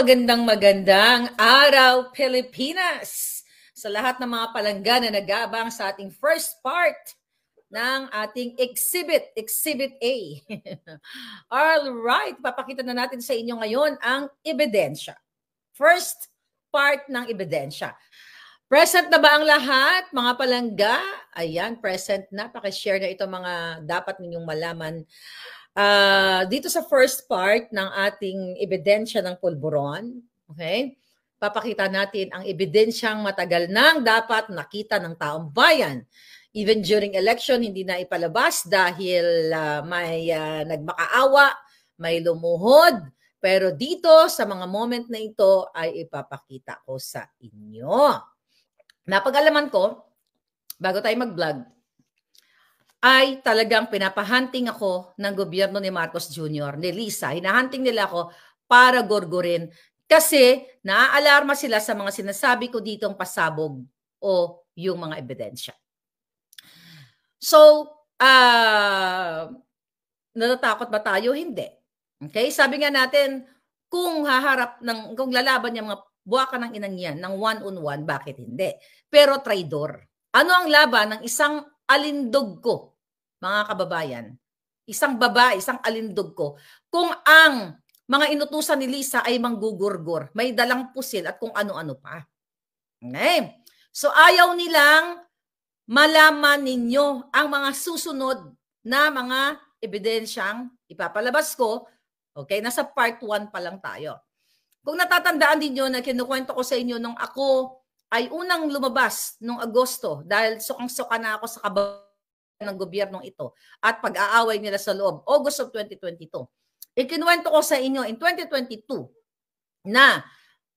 Magandang araw, Pilipinas! Sa lahat ng mga palangga na nag-aabang sa ating first part ng ating Exhibit A. Alright, papakita na natin sa inyo ngayon ang ebidensya. First part ng ebidensya. Present na ba ang lahat, mga palangga? Ayan, present na. Pakishare na ito mga dapat ninyong malaman. Dito sa first part ng ating ebidensya ng pulburon, okay? Papakita natin ang ebidensyang matagal nang dapat nakita ng taong bayan. Even during election, hindi na ipalabas dahil may nagmakaawa, may lumuhod. Pero dito, sa mga moment na ito, ay ipapakita ko sa inyo. Napag-alaman ko, bago tayo mag-vlog, ay talagang pinapahunting ako ng gobyerno ni Marcos Jr., ni Lisa. Hinahunting nila ako para gorgorin kasi naaalarma sila sa mga sinasabi ko ditong pasabog o yung mga ebidensya. So, natatakot ba tayo? Hindi. Okay? Sabi nga natin, kung lalaban yung mga buwaka ng inang yan, ng one-on-one, bakit hindi? Pero traidor. Ano ang laban ng isang alindog ko, mga kababayan? Isang babae, isang alindog ko. Kung ang mga inutusan ni Lisa ay manggugurgur, may dalang pusil at kung ano-ano pa. Okay? So ayaw nilang malaman ninyo ang mga susunod na mga ebidensyang ipapalabas ko. Okay, nasa part 1 pa lang tayo. Kung natatandaan ninyo na kinukwento ko sa inyo nung ako ay unang lumabas nung Agosto dahil sukang-suka na ako sa kababayan ng gobyernong ito at pag-aaway nila sa loob, August of 2022. Ikinuwento ko sa inyo in 2022 na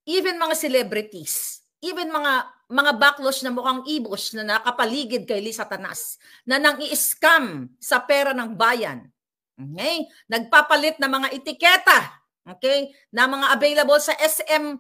even mga celebrities, even mga backlash na mukhang ibos na nakapaligid kay Lisa Tanas na nang i-scam sa pera ng bayan. Okay? Nagpapalit ng mga etiketa. Okay? Na mga available sa SM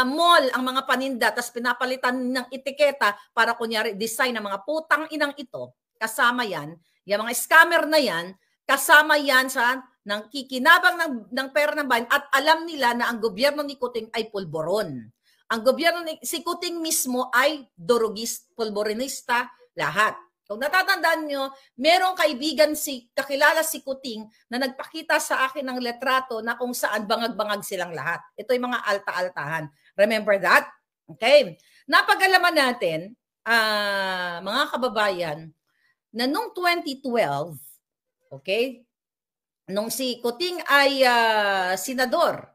mall ang mga paninda tapos pinapalitan ng etiketa para kunyari design ng mga putang inang ito. Kasama yan. Yung mga scammer na yan, kasama yan sa nang kikinabang ng pera ng bayan at alam nila na ang gobyerno ni Kuting ay pulboron. Ang gobyerno ni si Kuting mismo ay durugist, pulborinista, lahat. Kung natatandaan nyo, merong kaibigan kakilala si Kuting na nagpakita sa akin ng letrato na kung saan bangag-bangag silang lahat. Ito yung mga alta-altahan. Remember that? Okay. Napag-alaman natin, mga kababayan, na noong 2012, okay, nung si Kuting ay senador,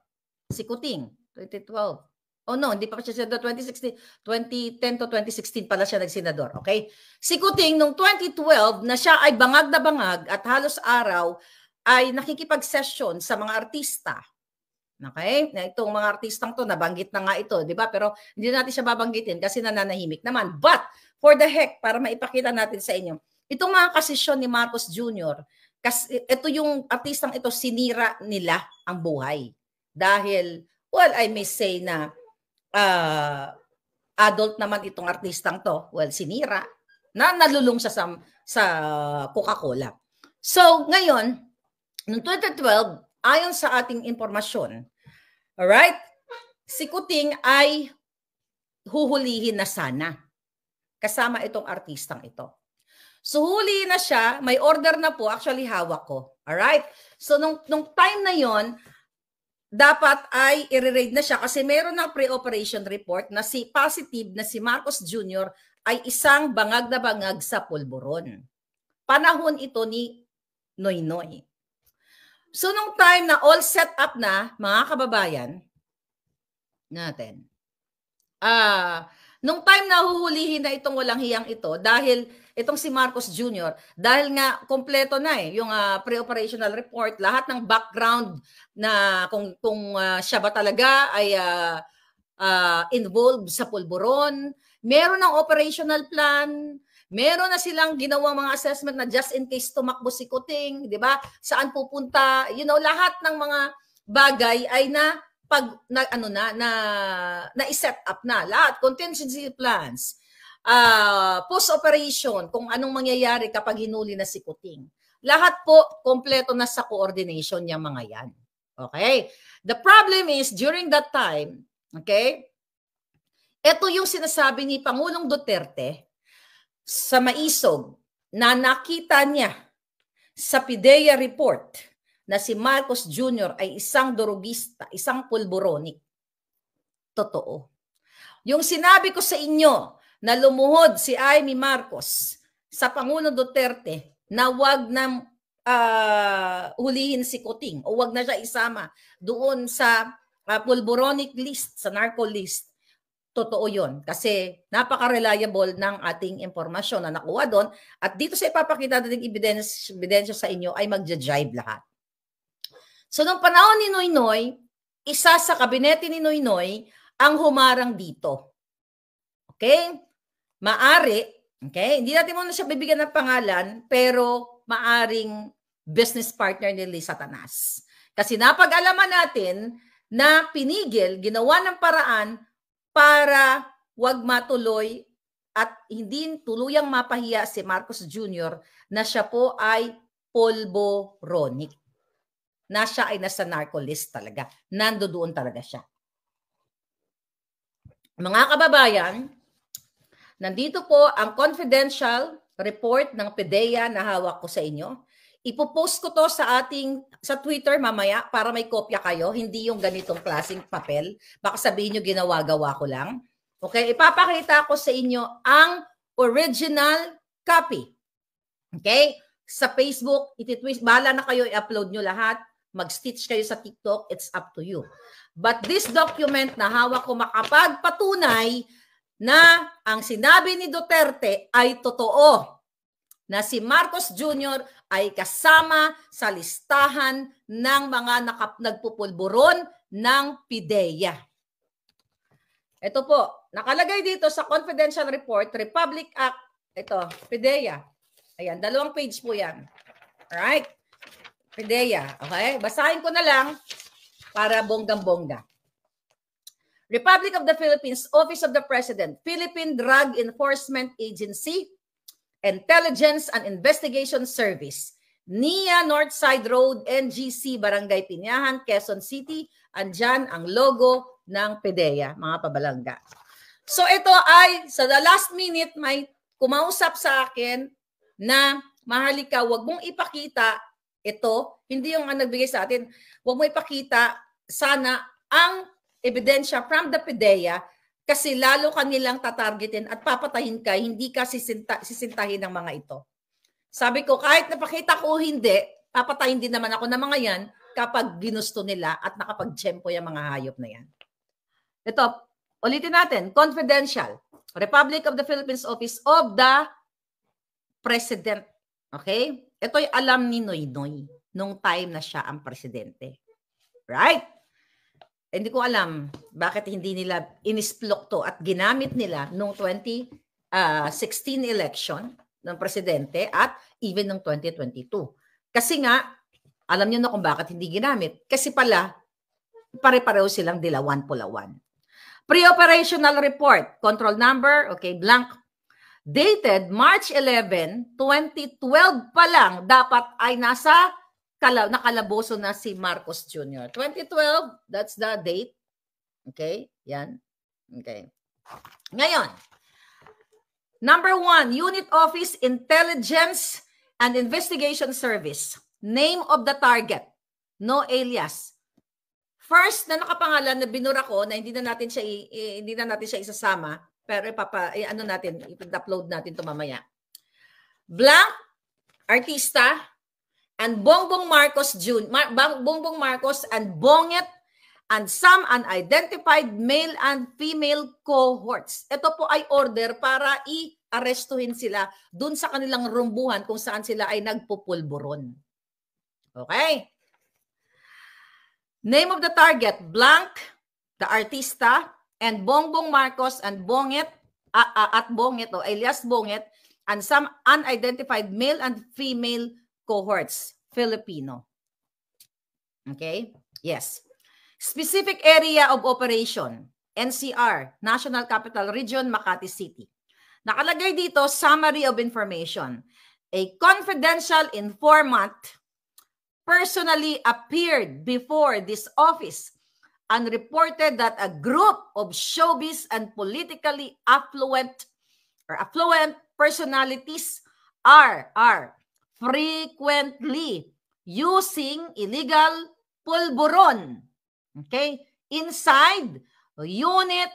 si Kuting, 2012. Oh no, hindi pa siya senador, 2010 to 2016 pala siya nagsenador, okay? Si Kuting nung 2012 na siya ay bangag na bangag at halos araw ay nakikipag-session sa mga artista. Okay? Na itong mga artistang to, nabanggit na nga ito, di ba? Pero hindi natin siya babanggitin kasi nananahimik naman. But, for the heck, para maipakita natin sa inyo, itong mga kasisyon ni Marcos Jr., kasi ito yung artistang ito, sinira nila ang buhay. Dahil, well, I may say na adult naman itong artistang to, well, sinira, na nalulung siya sa Coca-Cola. So, ngayon, noong 2012, ayon sa ating informasyon, alright, si Kuting ay huhulihin na sana kasama itong artistang ito. So, hulihin na siya, may order na po, actually hawak ko. Alright? So, nung time na yon, dapat ay i-raid na siya kasi meron ng pre-operation report na positive na si Marcos Jr. ay isang bangag na bangag sa pulburon. Panahon ito ni Noynoy. So, nung time na all set up na, mga kababayan natin, nung time na huhulihin na itong walang hiyang ito, dahil itong si Marcos Jr., dahil nga kompleto na yung pre-operational report, lahat ng background na kung siya ba talaga ay involved sa pulburon, meron ng operational plan, meron na silang ginawang mga assessment na just in case tumakbo si Kuting, di ba? Saan pupunta? You know, lahat ng mga bagay ay na-set up na. Lahat, contingency plans, post-operation, kung anong mangyayari kapag hinuli na si Kuting. Lahat po, kompleto na sa coordination niya mga yan. Okay? The problem is, during that time, okay, ito yung sinasabi ni Pangulong Duterte sa Maisog na nakita niya sa PIDEA report na si Marcos Jr. ay isang durugista, isang pulboronic. Totoo. Yung sinabi ko sa inyo na lumuhod si Amy Marcos sa Pangulong Duterte na wag na hulihin si Kuting o wag na siya isama doon sa pulboronic list, sa narco list. Totoo yun kasi napaka-reliable ng ating impormasyon na nakuha doon at dito sa ipapakita nating ebidensya sa inyo ay magja-jive lahat. So nung panahon ni Noynoy, isa sa kabinete ni Noynoy ang humarang dito. Okay? Maari, okay? Hindi natin muna siya bibigyan ng pangalan pero maaring business partner ni Liz Satanas. Kasi napag-alaman natin na pinigil, ginawa ng paraan para wag matuloy at hindi tuluyang mapahiya si Marcos Jr. na siya po ay pulboronic. Na siya ay nasa narco list talaga. Nandoon talaga siya. Mga kababayan, nandito po ang confidential report ng PIDEA na hawak ko sa inyo. Ipopost ko to sa Twitter mamaya para may kopya kayo, hindi yung ganitong klaseng papel. Baka sabihin nyo ginawa-gawa ko lang. Okay, ipapakita ko sa inyo ang original copy. Okay? Sa Facebook, ititwist, bahala na kayo i-upload nyo lahat. Mag-stitch kayo sa TikTok, it's up to you. But this document na hawak ko makapagpatunay na ang sinabi ni Duterte ay totoo. Na si Marcos Jr. ay kasama sa listahan ng mga nagpupulburon ng PIDEA. Ito po, nakalagay dito sa confidential report, Republic Act, ito, PIDEA. Ayan, 2 page po yan. Alright? PIDEA. Okay? Basahin ko na lang para bonggang-bongga. Republic of the Philippines, Office of the President, Philippine Drug Enforcement Agency, Intelligence and Investigation Service, NIA Northside Road, NGC, Barangay Pinyahan, Quezon City. Andyan ang logo ng PIDEA, mga pabalangga. So ito ay, sa the last minute, may kumausap sa akin na, Maharlika, wag mong ipakita ito, hindi yung nagbigay sa atin, wag mo ipakita sana ang ebidensya from the PIDEA kasi lalo kanilang tatargetin at papatahin ka, hindi ka sisintahin ng mga ito. Sabi ko, kahit napakita ko hindi, papatahin din naman ako ng mga yan kapag ginusto nila at nakapag-tsempo yung mga hayop na yan. Ito, ulitin natin, confidential, Republic of the Philippines Office of the President. Okay? Ito'y alam ni Noynoy nung time na siya ang presidente. Right? Hindi ko alam bakit hindi nila inisplok to at ginamit nila nung 2016 election ng presidente at even ng 2022. Kasi nga, alam niyo na kung bakit hindi ginamit. Kasi pala, pare-pareho silang dilawan pulawan. Pre-operational report, control number, okay, blank. Dated March 11, 2012 pa lang, dapat ay nasa nakalaboso na si Marcos Jr. 2012, that's the date. Okay, yan. Okay. Ngayon, number 1, Unit Office Intelligence and Investigation Service. Name of the target. No alias. First na nakapangalan na binura ko na hindi na natin siya isasama, pero ano natin, i-upload natin to mamaya. Blank, artista, and Bongbong Marcos Jr., Bongbong Marcos and Bonget and some unidentified male and female cohorts. Ito po ay order para i-arestuhin sila dun sa kanilang rumbuhan kung saan sila ay nagpupulburon. Okay? Name of the target, blank, the artista, and Bongbong Marcos and Bonget, at Bonget o alias Bonget, and some unidentified male and female cohorts, Filipino. Okay? Yes. Specific area of operation, NCR, National Capital Region, Makati City. Nakalagay dito, summary of information. A confidential informant personally appeared before this office and reported that a group of showbiz and politically affluent personalities are frequently using illegal pulburon, okay, inside Unit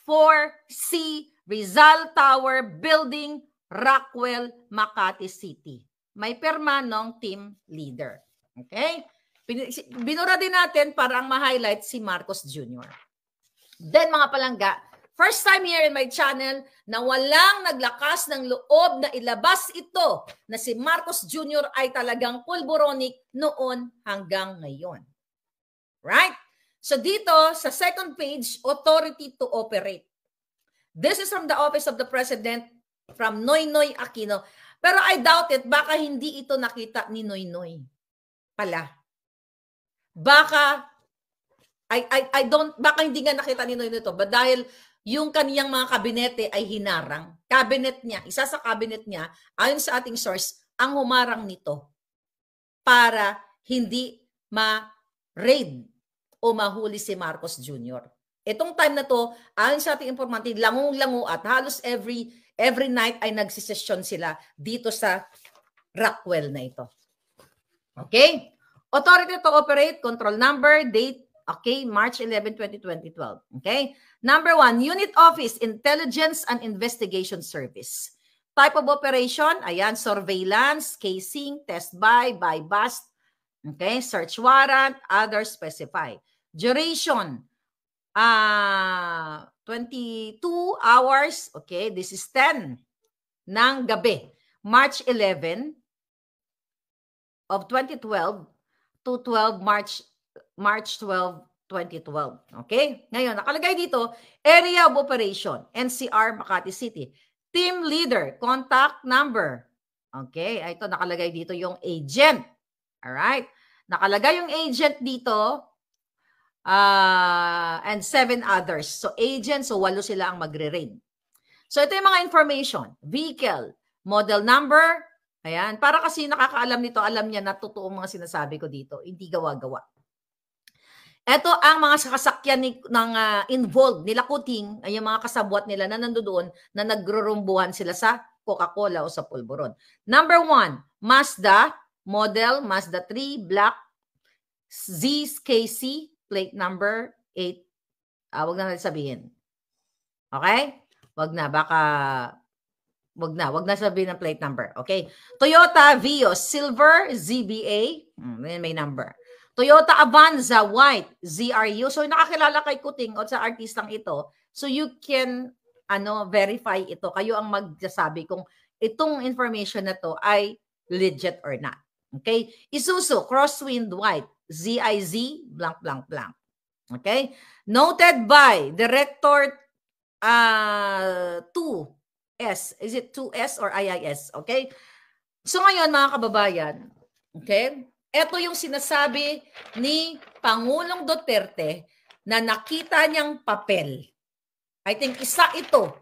4C Rizal Tower Building, Rockwell, Makati City. May perma ng team leader. Okay? Binura din natin para ang ma-highlight si Marcos Jr. Then mga palangga, first time here in my channel na walang naglakas ng loob na ilabas ito na si Marcos Jr. ay talagang pulboronic noon hanggang ngayon. Right? So dito, sa second page, authority to operate. This is from the Office of the President, from Noynoy Aquino. Pero I doubt it, baka hindi ito nakita ni Noynoy pala. Baka baka hindi nga nakita ni Noynoy ito, but dahil yung kaniyang mga kabinete ay hinarang. Cabinet niya, isa sa cabinet niya, ayon sa ating source, ang humarang nito para hindi ma-raid o mahuli si Marcos Jr. Itong time na to, ayon sa ating informante, langung-langu at halos every night ay nagsisesyon sila dito sa Rockwell na ito. Okay? Authority to operate, control number, date, okay, March 11, 2012. Okay? Number 1, Unit Office, Intelligence and Investigation Service. Type of operation, ayan, surveillance, casing, test buy bust, okay, search warrant, others specify. Duration, 22 hours, okay, this is 10 ng gabi. March 11 of 2012 to 12 March 12, 2012. Okay? Ngayon, nakalagay dito, Area of Operation, NCR, Makati City. Team Leader, Contact Number. Okay? Ito, nakalagay dito yung agent. Alright? Nakalagay yung agent dito and 7 others. So, agent, so 8 sila ang magre-raid. So, ito yung mga information. Vehicle, model number. Ayan. Para kasi nakakaalam nito, alam niya na totoo mga sinasabi ko dito. Hindi gawa-gawa. Ito ang mga kasakyan ng involved nila Kuting, ay yung mga kasabwat nila na nandoon na nagrurumbuhan sila sa Coca-Cola o sa pulburon. Number 1, Mazda, model Mazda 3, black, ZKC, plate number 8. Wag na natin sabihin. Okay? Wag na, baka wag na sabihin ng plate number. Okay? Toyota Vios, silver, ZBA, may number. Toyota Avanza white, ZRU. So nakakilala kay Kuting o sa artistang ito. So you can verify ito. Kayo ang magsasabi kung itong information na to ay legit or not. Okay? Isuzu Crosswind white, ZIZ blank blank blank. Okay? Noted by Director 2S. Is it 2S or IIS? Okay? So ngayon mga kababayan, okay? Ito yung sinasabi ni Pangulong Duterte na nakita niyang papel. I think isa ito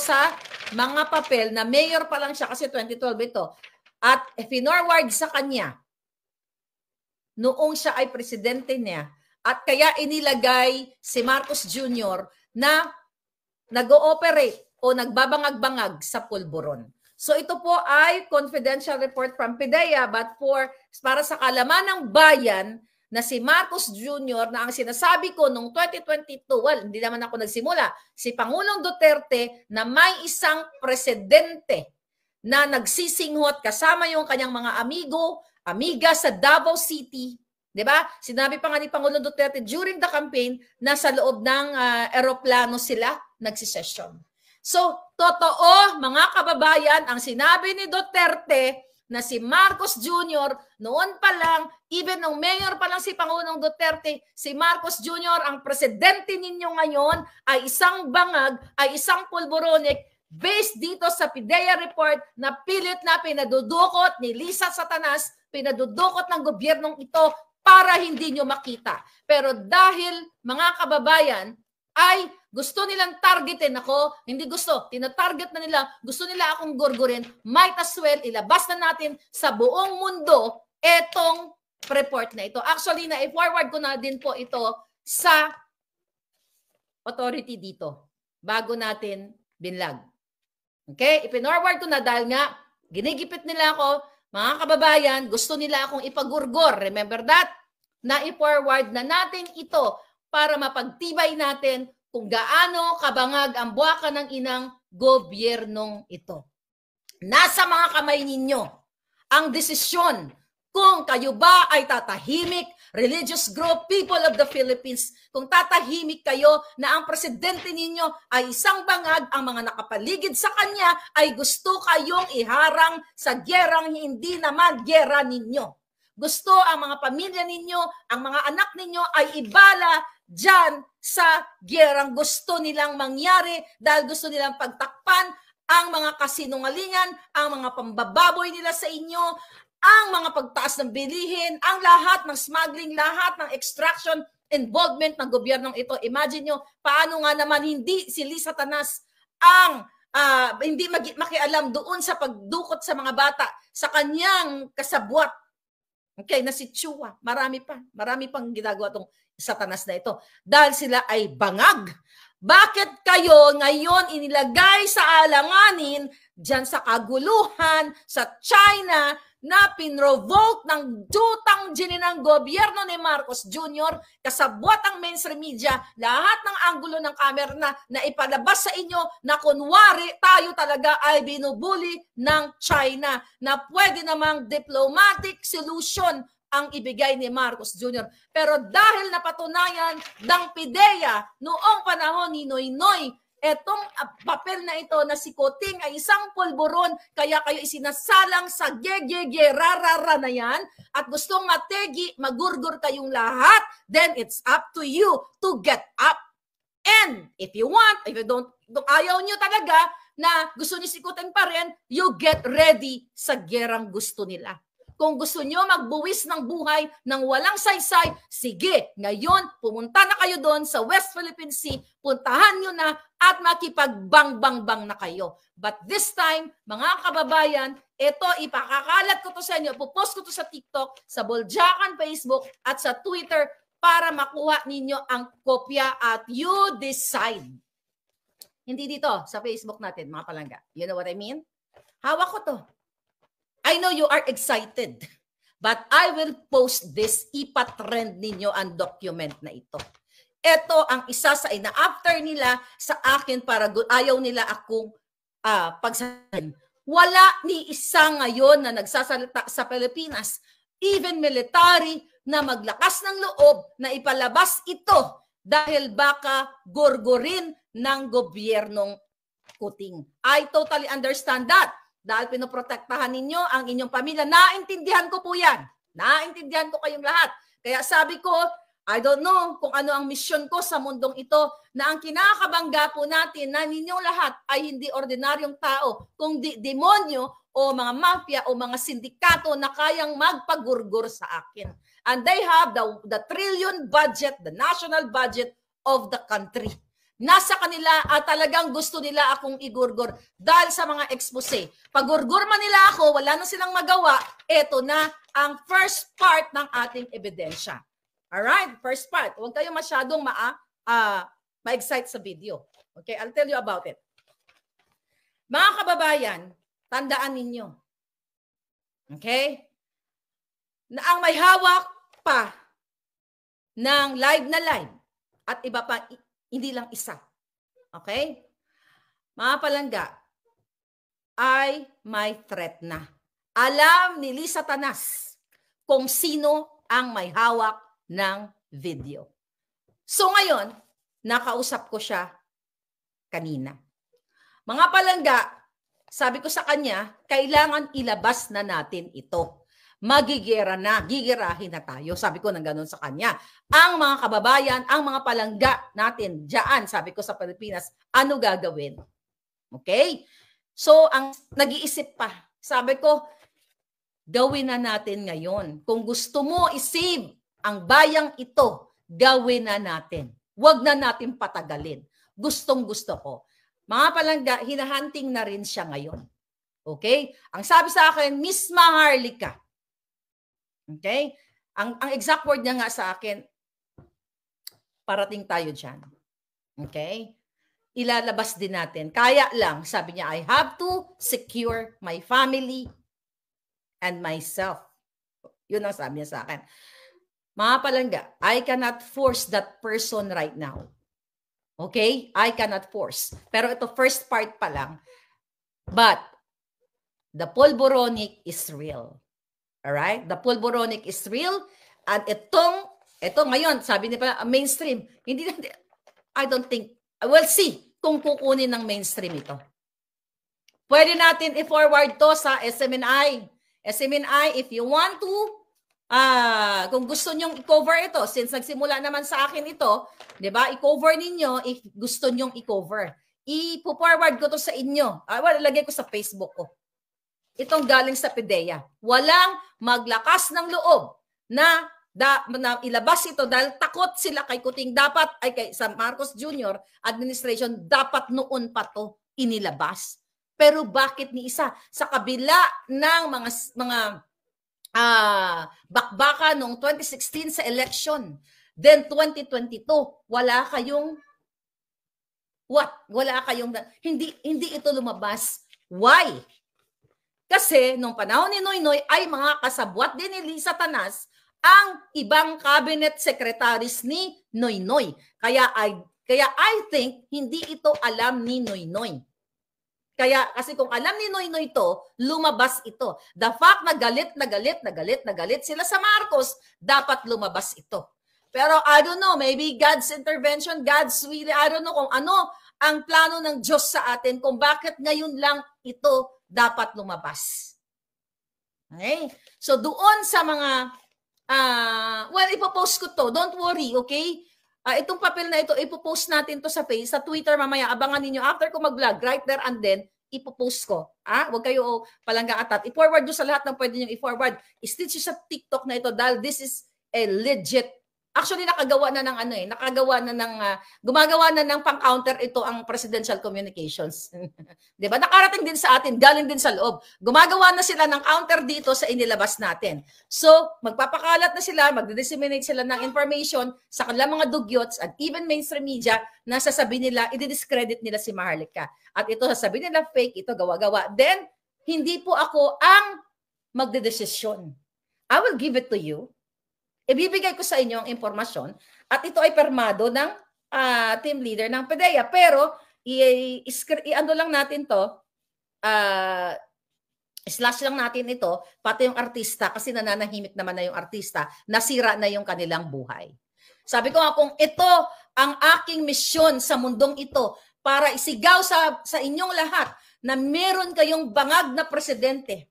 sa mga papel na mayor pa lang siya kasi 2012 ito. At finorward sa kanya noong siya ay presidente niya at kaya inilagay si Marcos Jr. na nag-ooperate o nagbabangag-bangag sa pulburon. So ito po ay confidential report from PIDEA but para sa kalaman ng bayan na si Marcos Jr. na ang sinasabi ko noong 2022, well, hindi naman ako nagsimula, si Pangulong Duterte na may isang presidente na nagsisinghot kasama yung kanyang mga amiga sa Davao City. Diba? Sinabi pa nga ni Pangulong Duterte during the campaign na sa loob ng eroplano sila nagsisesyon. So, totoo, mga kababayan, ang sinabi ni Duterte na si Marcos Jr. noon pa lang, even nung mayor pa lang si Pangulong Duterte, si Marcos Jr. ang presidente ninyo ngayon ay isang bangag, ay isang pulboronic based dito sa PIDEA report na pilit na pinadudukot ni Lisa Satanas, pinadudukot ng gobyernong ito para hindi nyo makita. Pero dahil, mga kababayan, ay gusto nilang targetin ako, hindi gusto, tinatarget na nila, gusto nila akong gurgurin, might as well ilabas na natin sa buong mundo etong report na ito. Actually, na-forward ko na din po ito sa authority dito bago natin binlag. Okay? Ipinorward ko na dahil nga ginigipit nila ako, mga kababayan, gusto nila akong ipagurgor. Remember that? Na-forward na natin ito para mapagtibay natin kung gaano kabangag ang buwaka ng inang gobyernong ito. Nasa mga kamay ninyo ang desisyon kung kayo ba ay tatahimik, religious group, people of the Philippines, kung tatahimik kayo na ang presidente ninyo ay isang bangag, ang mga nakapaligid sa kanya ay gusto kayong iharang sa gyerang hindi naman gyera ninyo. Gusto ang mga pamilya ninyo, ang mga anak ninyo ay ibala dyan sa gyerang gusto nilang mangyari dahil gusto nilang pagtakpan ang mga kasinungalingan, ang mga pambababoy nila sa inyo, ang mga pagtaas ng bilihin, ang lahat ng smuggling, lahat ng extraction, involvement ng gobyernong ito. Imagine nyo, paano nga naman hindi si Lee Satanas ang hindi makialam doon sa pagdukot sa mga bata, sa kanyang kasabwat. Okay, na si Chua. Marami pang ginagawa itong Satanas na ito. Dahil sila ay bangag. Bakit kayo ngayon inilagay sa alanganin dyan sa kaguluhan, sa China, na pinrovoke ng dutang gininang gobyerno ni Marcos Jr., kasabwat ang mainstream media, lahat ng anggulo ng camera na ipalabas sa inyo na kunwari tayo talaga ay binubuli ng China, na pwede namang diplomatic solution ang ibigay ni Marcos Jr. Pero dahil napatunayan ng PIDEA noong panahon ni Noynoy, etong papel na ito na si Kuting ay isang pulburon, kaya kayo isinasalang sa rarara na yan at gustong mategi, magurgur kayong lahat, then it's up to you to get up. And if you want, if you don't ayaw nyo talaga na gusto ni si Kuting pa rin, you get ready sa gerang gusto nila. Kung gusto nyo magbuwis ng buhay ng walang saysay, sige, ngayon pumunta na kayo doon sa West Philippine Sea, puntahan nyo na at makipagbang-bang-bang na kayo. But this time, mga kababayan, ito ipakakalat ko to sa inyo, pupost ko to sa TikTok, sa Boljakan Facebook at sa Twitter para makuha ninyo ang kopya at you decide. Hindi dito sa Facebook natin, mga palangga. You know what I mean? Hawak ko to. I know you are excited, but I will post this, ipatrend ninyo ang document na ito. Ito ang isa sa ina-after nila sa akin para ayaw nila akong pagsasabi. Wala ni isa ngayon na nagsasalita sa Pilipinas, even military, na maglakas ng loob na ipalabas ito dahil baka gurgurin ng gobyernong Kuting. I totally understand that. Dahil pinoprotektahan ninyo ang inyong pamilya. Naintindihan ko po yan. Naintindihan ko kayong lahat. Kaya sabi ko, I don't know kung ano ang misyon ko sa mundong ito, na ang kinakabangga po natin na ninyong lahat ay hindi ordinaryong tao, kundi demonyo o mga mafia o mga sindikato na kayang magpagurgur sa akin. And they have the trillion budget, the national budget of the country. Nasa kanila at talagang gusto nila akong igurgur dahil sa mga expose. Pagurgur man nila ako, wala na silang magawa, eto na ang first part ng ating ebidensya. Alright, first part. Huwag kayo masyadong ma-excite sa video. Okay, I'll tell you about it. Mga kababayan, tandaan ninyo. Okay? Na ang may hawak pa ng live na live at iba pa, hindi lang isa. Okay? Mga palangga, ay may threat na. Alam ni Lee Satanas kung sino ang may hawak ng video. So ngayon, nakausap ko siya kanina. Mga palangga, sabi ko sa kanya, kailangan ilabas na natin ito. Magigera na, gigirahin na tayo. Sabi ko ng ganun sa kanya. Ang mga kababayan, ang mga palangga natin dyan, sabi ko sa Pilipinas, ano gagawin? Okay? So, ang nag-iisip pa, sabi ko, gawin na natin ngayon. Kung gusto mo isave ang bayang ito, gawin na natin. Huwag na natin patagalin. Gustong-gusto ko. Mga palangga, hinahunting na rin siya ngayon. Okay? Ang sabi sa akin, Miss Maharlika. Okay? Ang exact word niya nga sa akin, parating tayo dyan. Okay? Ilalabas din natin. Kaya lang, sabi niya, I have to secure my family and myself. Yun ang sabi niya sa akin. Mga palangga, I cannot force that person right now. Okay? I cannot force. Pero ito, first part pa lang. But, the pulboronic is real. Alright? The pulboronic is real. At ito ngayon, sabi niya pala, mainstream. I don't think, we'll see kung kukunin ng mainstream ito. Pwede natin i-forward to sa SMNI. SMNI, if you want to, kung gusto nyong i-cover ito, since nagsimula naman sa akin ito, di ba, i-cover ninyo if gusto nyong i-cover. I-forward ko to sa inyo. Lagay ko sa Facebook ko. Itong galing sa PDEA. Walang maglakas ng loob na ilabas ito dahil takot sila kay Kuting. Dapat, kay San Marcos Jr. administration, dapat noon pa to inilabas. Pero bakit ni isa? Sa kabila ng mga bakbaka noong 2016 sa election, then 2022, wala kayong hindi ito lumabas. Why? Kasi nung panahon ni Noynoy ay mga kasabwat din ni Lisa Tanas ang ibang cabinet secretaries ni Noynoy. Kaya I think hindi ito alam ni Noynoy. Kasi kung alam ni Noynoy ito, lumabas ito. The fact na galit sila sa Marcos, dapat lumabas ito. Pero I don't know, maybe God's intervention, God's will, I don't know kung ano ang plano ng Diyos sa atin, kung bakit ngayon lang ito dapat lumabas. Okay? So doon sa mga ipopost ko to. Don't worry, okay? Itong papel na ito, ipopost natin to sa Twitter mamaya. Abangan ninyo after ko mag-vlog, right there and then, ipopost ko. Huwag kayo palangga atat. I-forward nyo sa lahat ng pwede nyo i-forward. I-stitch sa TikTok na ito dahil this is a legit. Actually, gumagawa na ng pang-counter ito ang presidential communications. Diba? Nakarating din sa atin, galing din sa loob. Gumagawa na sila ng counter dito sa inilabas natin. So, magpapakalat na sila, magdi-disseminate sila ng information sa kanilang mga dugyots at even mainstream media na sasabihin nila, i-discredit nila si Maharlika. At ito sasabihin nila fake, ito gawa-gawa. Then, hindi po ako ang magdedesisyon. I will give it to you. Ibibigay ko sa inyo ang impormasyon at ito ay permado ng team leader ng PDEA. Pero, i-ano lang natin to, slash lang natin ito, pati yung artista, kasi nananahimik naman na yung artista, nasira na yung kanilang buhay. Sabi ko nga, kung ito ang aking misyon sa mundong ito, para isigaw sa inyong lahat na meron kayong bangag na presidente,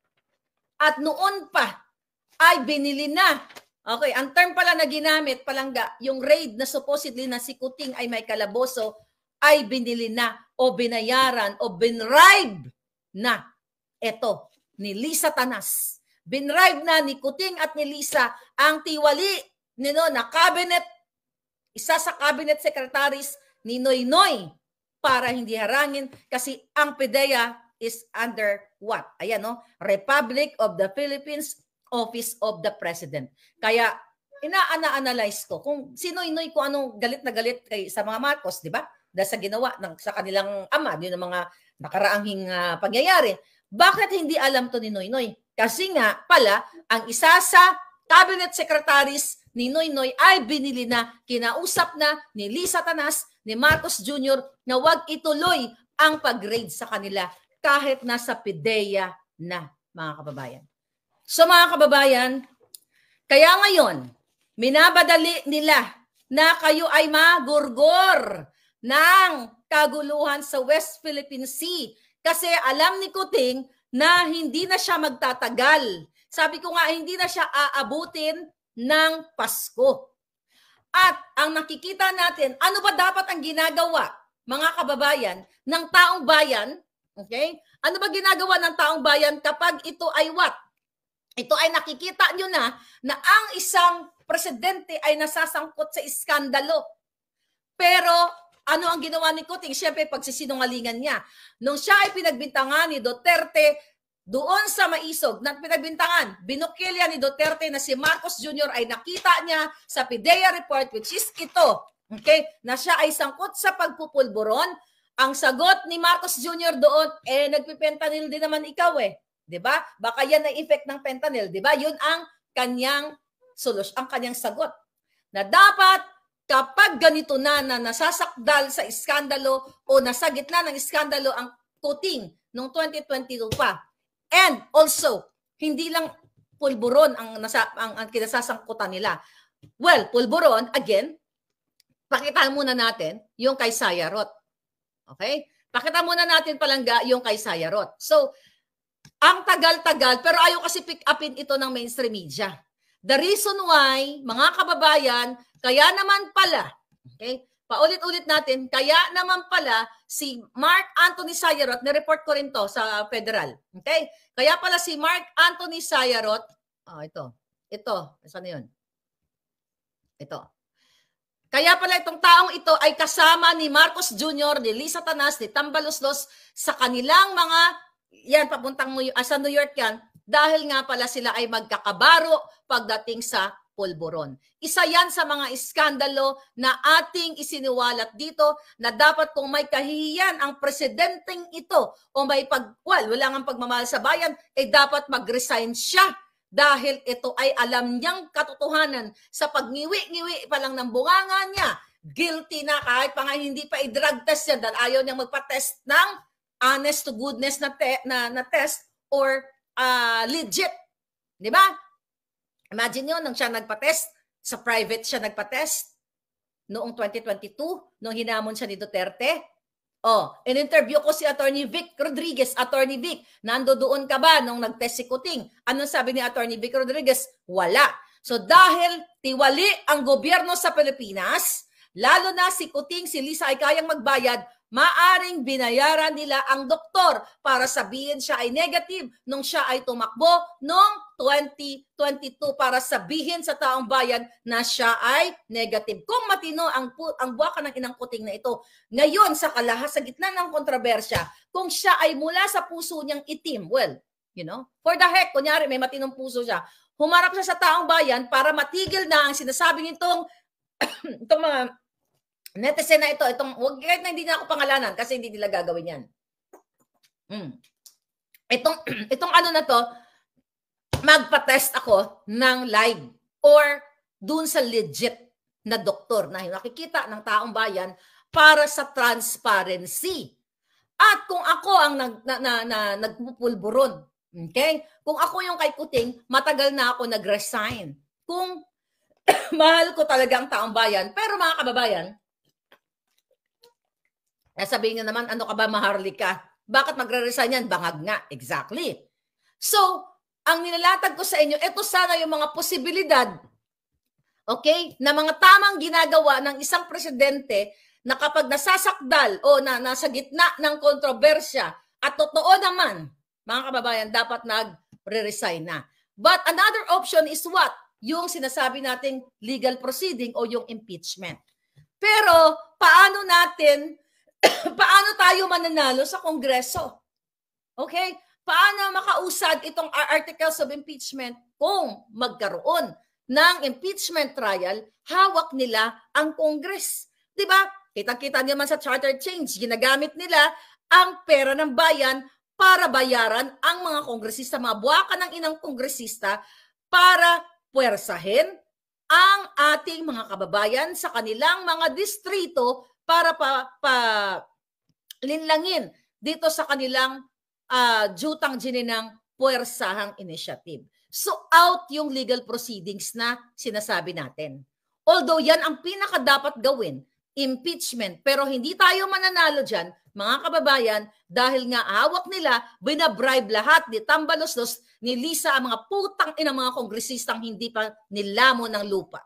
at noon pa ay binili na. Okay, ang term pala na ginamit, palangga, yung raid na supposedly na si Kuting ay may kalaboso, ay binili na o binayaran o binribe na. Ito, ni Lisa Tanas. Binribe na ni Kuting at ni Lisa ang tiwali na cabinet, isa sa cabinet secretaries ni Noynoy para hindi harangin kasi ang PDEA is under what? Ayan, no? Republic of the Philippines, Office of the President. Kaya, ina-analyze ko kung sinoy-noy ko anong galit na galit sa mga Marcos, di ba? Dahil sa ginawa sa kanilang ama, yun ang mga nakaraanging pangyayari. Bakit hindi alam to ni Noynoy? Kasi nga pala, ang isa sa cabinet secretaries ni Noynoy ay binili na, kinausap na ni Lisa Tanas, ni Marcos Jr. na wag ituloy ang pag-raid sa kanila kahit nasa PDEA na, mga kababayan. So mga kababayan, kaya ngayon, minabadali nila na kayo ay magurgor ng kaguluhan sa West Philippine Sea kasi alam ni Kuting na hindi na siya magtatagal. Sabi ko nga, hindi na siya aabutin ng Pasko. At ang nakikita natin, ano ba dapat ang ginagawa, mga kababayan, ng taong bayan? Okay? Ano ba ginagawa ng taong bayan kapag ito ay what? Ito ay nakikita nyo na ang isang presidente ay nasasangkot sa iskandalo. Pero ano ang ginawa ni Kuting? Siyempre, pagsisinungalingan niya. Nung siya ay pinagbintangan ni Duterte, doon sa Maisog na pinagbintangan, binukilya ni Duterte na si Marcos Jr. ay nakita niya sa PIDEA report, which is ito, okay, na siya ay sangkot sa pagpupulburon. Ang sagot ni Marcos Jr. doon, nagpipentanil din naman ikaw Diba? Baka yan ang effect ng fentanyl, diba? Yun ang kanyang solusyon, ang kanyang sagot. Na dapat kapag ganito na nasasakdal sa iskandalo o nasa gitna ng iskandalo ang Kuting noong 2022 pa. And also, hindi lang pulburon ang kinasasangkutan nila. Well, pulburon, again, pakita muna natin yung kay Sayarot. Okay? Pakita muna natin palangga yung kay Sayarot. So, ang tagal-tagal, pero ayaw kasi pick upin ito ng mainstream media. The reason why, mga kababayan, kaya naman pala, okay, paulit-ulit natin, kaya naman pala si Mark Anthony Sayarot, nireport ko rin to sa federal, okay? Kaya pala si Mark Anthony Sayarot, ito, saan yun? Ito. Kaya pala itong taong ito ay kasama ni Marcos Jr., ni Lisa Tanas, ni Tambaloslos sa kanilang mga yan, papuntang sa New York yan, dahil nga pala sila ay magkakabaro pagdating sa pulburon. Isa yan sa mga iskandalo na ating isiniwalat dito na dapat kung may kahihiyan ang presidenteng ito o may wala nga pagmamahal sa bayan, dapat mag-resign siya dahil ito ay alam niyang katotohanan sa pagniwi-ngiwi pa lang ng bunganga niya. Guilty na kahit pa nga hindi pa i-drug test yan dahil ayaw niyang magpa-test ng honest to goodness na test or legit. Di ba? Imagine nyo, nang siya nagpa-test, sa private siya nagpa-test noong 2022, nung hinamon siya ni Duterte. In-interview ko si Attorney Vic Rodriguez. Attorney Vic, nandoon ka ba nung nag-test si Kuting? Anong sabi ni Attorney Vic Rodriguez? Wala. So dahil tiwali ang gobyerno sa Pilipinas, lalo na si Kuting, si Lisa ay kayang magbayad, maaring binayaran nila ang doktor para sabihin siya ay negative nung siya ay tumakbo noong 2022 para sabihin sa taong bayan na siya ay negative. Kung matino ang buwaka ng inang Kuting na ito, ngayon sa sa gitna ng kontrobersya, kung siya ay mula sa puso niyang itim, well, for the heck, kunyari may matinong puso siya, humarap siya sa taong bayan para matigil na ang sinasabi nitong mga netizen na ito, kahit na hindi na ako pangalanan kasi hindi nila gagawin yan. Itong ano na to, magpa-test ako ng live or dun sa legit na doktor na nakikita ng taong bayan para sa transparency. At kung ako ang nagpupulburon, okay? Kung ako yung kay Kuting, matagal na ako nag-resign. Kung mahal ko talaga ang taong bayan, pero mga kababayan, sabihin nyo naman, ano ka ba, maharlika? Bakit magre-resign yan? Bangag nga. Exactly. So, ang nilalatag ko sa inyo, ito sana yung mga posibilidad, okay, na mga tamang ginagawa ng isang presidente na kapag nasasakdal o nasa gitna ng kontrobersya at totoo naman, mga kababayan, dapat nagre-resign na. But another option is what? Yung sinasabi nating legal proceeding o yung impeachment. Pero, paano tayo mananalo sa Kongreso? Okay? Paano makausad itong articles of impeachment kung magkaroon ng impeachment trial, hawak nila ang Congress? Diba? Kitang-kita naman sa charter change, ginagamit nila ang pera ng bayan para bayaran ang mga kongresista, mga buwaka ng inang kongresista para puwersahin ang ating mga kababayan sa kanilang mga distrito para linlangin dito sa kanilang jutang gininang puwersahang initiative. So out yung legal proceedings na sinasabi natin. Although yan ang pinakadapat gawin, impeachment, pero hindi tayo mananalo dyan, mga kababayan, dahil nga hawak nila, binabribe lahat ni Tambaloslos, ni Lisa, ang mga putang ina mga kongresistang hindi pa nilamo ng lupa.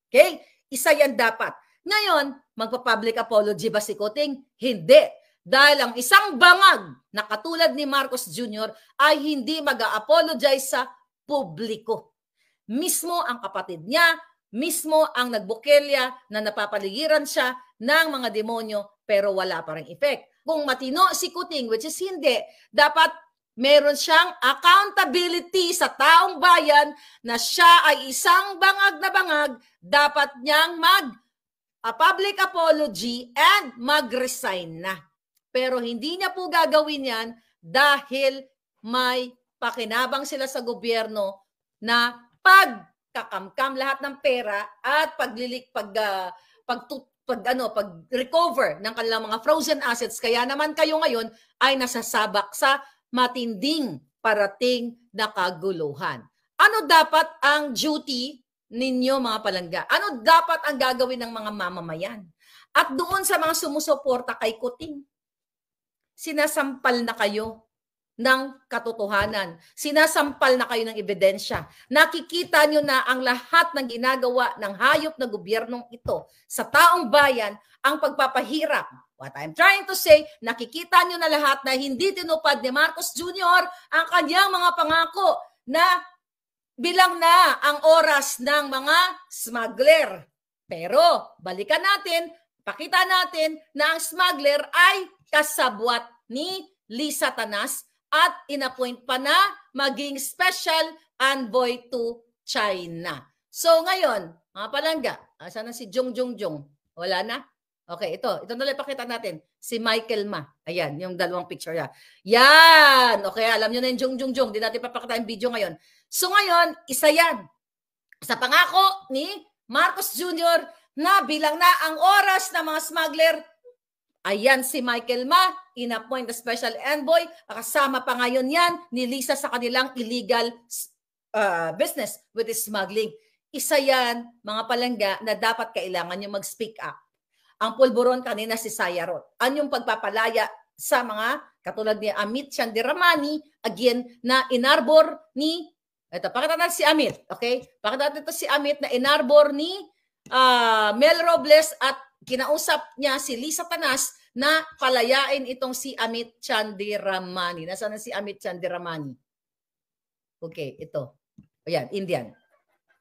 Okay? Isa yan dapat. Ngayon, magpa-public apology ba si Kuting? Hindi. Dahil ang isang bangag na katulad ni Marcos Jr. ay hindi mag-a-apologize sa publiko. Mismo ang kapatid niya, mismo ang nagbukelya na napapaligiran siya ng mga demonyo pero wala pa rin effect. Kung matino si Kuting, which is hindi, dapat meron siyang accountability sa taong bayan na siya ay isang bangag na bangag, dapat niyang public apology and mag-resign na. Pero hindi niya po gagawin yan dahil may pakinabang sila sa gobyerno na pagkakamkam lahat ng pera at pag-recover ng kanilang mga frozen assets. Kaya naman kayo ngayon ay nasasabak sa matinding parating na kaguluhan. Ano dapat ang duty ninyo mga palangga? Ano dapat ang gagawin ng mga mamamayan? At doon sa mga sumusuporta kay Kuting, sinasampal na kayo ng katotohanan. Sinasampal na kayo ng ebidensya. Nakikita nyo na ang lahat ng ginagawa ng hayop na gobyernong ito sa taong bayan, ang pagpapahirap. What I'm trying to say, nakikita nyo na lahat na hindi tinupad ni Marcos Jr. ang kanyang mga pangako na bilang na ang oras ng mga smuggler. Pero balikan natin, pakita natin na ang smuggler ay kasabwat ni Lisa Tanas at inappoint pa na maging special envoy to China. So ngayon, mga palangga, asan na si Jong? Wala na? Okay, ito na lang pakita natin. Si Michael Ma. Ayan, yung dalawang picture niya. Yan! Okay, alam nyo na yung Jong. Di natin papakita yung video ngayon. So ngayon, isa yan. Sa pangako ni Marcos Jr. na bilang na ang oras ng mga smuggler, ayan si Michael Ma, inappoint na special envoy, kasama pa ngayon yan ni Lisa sa kanilang illegal business with smuggling. Isa yan, mga palangga, na dapat kailangan nyo mag-speak up. Ang pulburon kanina si Sayarot. Ano yung pagpapalaya sa mga katulad ni Amit Chandiramani, again, na inarbor ni, ito, pakita natin si Amit, okay? Pakita natin ito si Amit na inarbor ni Mel Robles at kinausap niya si Lisa Tanas na palayain itong si Amit Chandiramani. Nasaan na si Amit Chandiramani? Okay, ito. Ayan, Indian.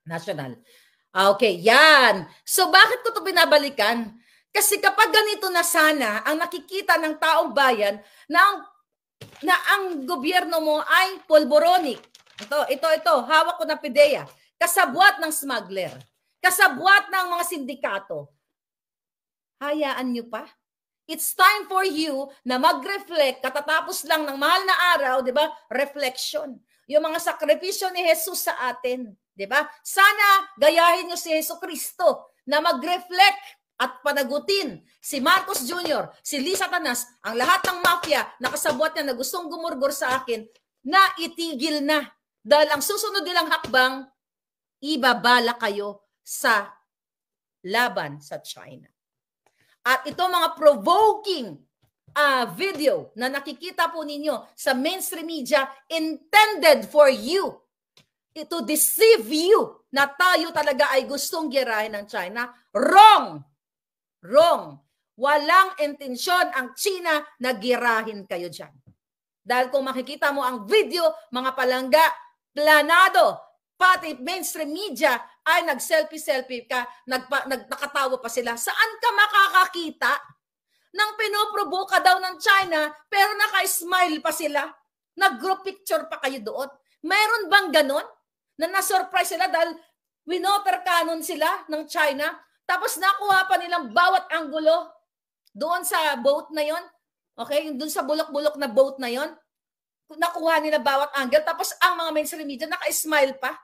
National. Okay, yan. So bakit ko ito binabalikan? Kasi kapag ganito na sana, ang nakikita ng taong bayan na ang gobyerno mo ay polboronic. Ito. Hawak ko na PIDEA. Kasabwat ng smuggler. Kasabwat ng mga sindikato. Hayaan nyo pa? It's time for you na mag-reflect katatapos lang ng mahal na araw, di ba? Reflection. Yung mga sakripisyo ni Jesus sa atin, di ba? Sana gayahin nyo si Jesucristo na mag-reflect at panagutin si Marcos Jr., si Lisa Tanas, ang lahat ng mafia na kasabwat niya na gustong gumurgor sa akin, na itigil na. Dahil ang susunod nilang hakbang, ibabala kayo sa laban sa China. At ito mga provoking video na nakikita po ninyo sa mainstream media intended for you, to deceive you na tayo talaga ay gustong girahin ng China. Wrong! Walang intensyon ang China na girahin kayo dyan. Dahil kung makikita mo ang video, mga palangga, planado, pati mainstream media ay nag-selfie ka, nakatawa pa sila. Saan ka makakakita ng pinoprovoke daw ng China pero naka-smile pa sila? Nag-group picture pa kayo doon? Meron bang ganon? Na na-surprise sila dahil winoter canon sila ng China tapos nakuha pa nilang bawat anggulo doon sa boat na yon. Okay? Doon sa bulok-bulok na boat na yon. Nakuha nila bawat angle tapos ang mga mainstream media naka-smile pa.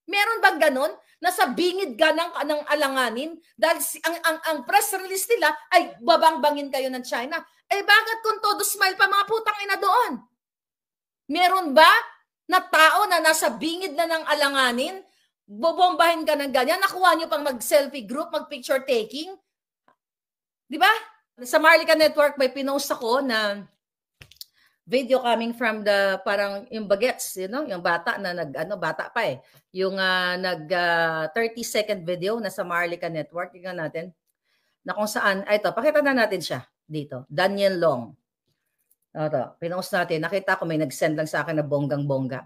Meron bang ganon? Nasa bingid ka ng alanganin dahil ang press release nila ay babangbangin kayo ng China. Eh bakit kung todo smile pa mga putang ina doon? Meron ba na tao na nasa bingid na ng alanganin, bobombahin ka ng ganyan, nakuha nyo pang mag-selfie group, mag-picture taking? Di ba? Sa Marlica Network may pinost ako na video coming from the parang yung bagets, you know, yung bata na bata pa eh. Yung 30-second video na sa Marlica Network, tingnan natin. Na kung saan, ito, pakita na natin siya dito. Daniel Long. Ito, pinost natin. Nakita ko may nag-send lang sa akin na bonggang-bongga.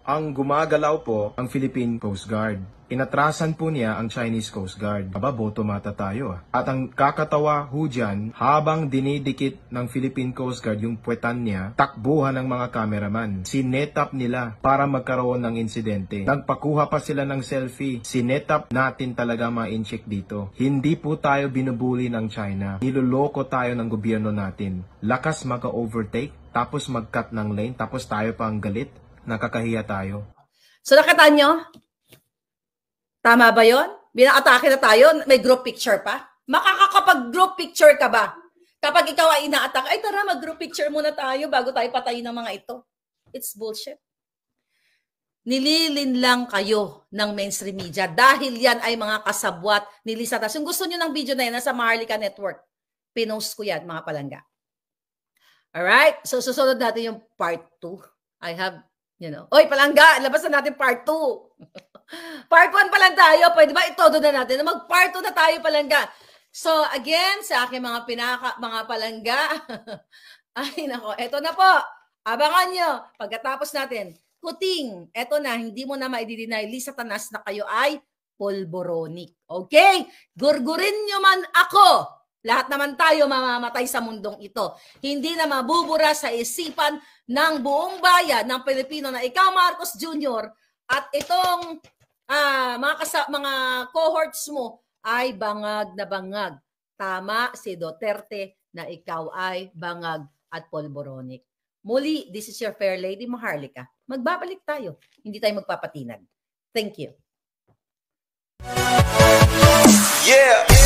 Ang gumagalaw po ang Philippine Coast Guard. Inatrasan po niya ang Chinese Coast Guard. Aba, boto mata tayo ah. At ang kakatawa ho dyan, habang dinidikit ng Philippine Coast Guard yung puwetan niya, takbuhan ng mga cameraman. Sinetap nila para magkaroon ng insidente. Nagpakuha pa sila ng selfie. Sinetap natin talaga ma-incheck dito. Hindi po tayo binubuli ng China. Niloloko tayo ng gobyerno natin. Lakas maka-overtake, tapos mag-cut ng lane, tapos tayo pa ang galit. Nakakahiya tayo. So nakita nyo? Tama ba yon? Binaatake na tayo, may group picture pa? Makakakapag-group picture ka ba? Kapag ikaw ay ina-attack, ay tara mag-group picture muna tayo bago tayo patayin ng mga ito. It's bullshit. Nililin lang kayo ng mainstream media dahil yan ay mga kasabwat ni Lisa Tas. Kung gusto nyo ng video na yan, nasa Maharlika Network. Pinost ko yan, mga palangga. Alright? So susunod natin yung part 2. I have, oy palangga, labas na natin part 2. Part 1 pa lang tayo. Pwede ba itodo na natin? Mag-part 2 na tayo, palangga. So, again, sa aking mga mga palangga, ay nako, eto na po. Abangan nyo. Pagkatapos natin, kuting, eto na, hindi mo na maididinay, Lisa Tanas, na kayo ay polboronic. Okay? Gurgurin nyo man ako. Lahat naman tayo mamamatay sa mundong ito. Hindi na mabubura sa isipan ng buong bayan ng Pilipino na ikaw, Marcos Jr., at itong mga cohorts mo ay bangag na bangag. Tama si Duterte na ikaw ay bangag at polboronic. Muli, this is your fair lady, Maharlika. Magbabalik tayo. Hindi tayo magpapatinag. Thank you. Yeah.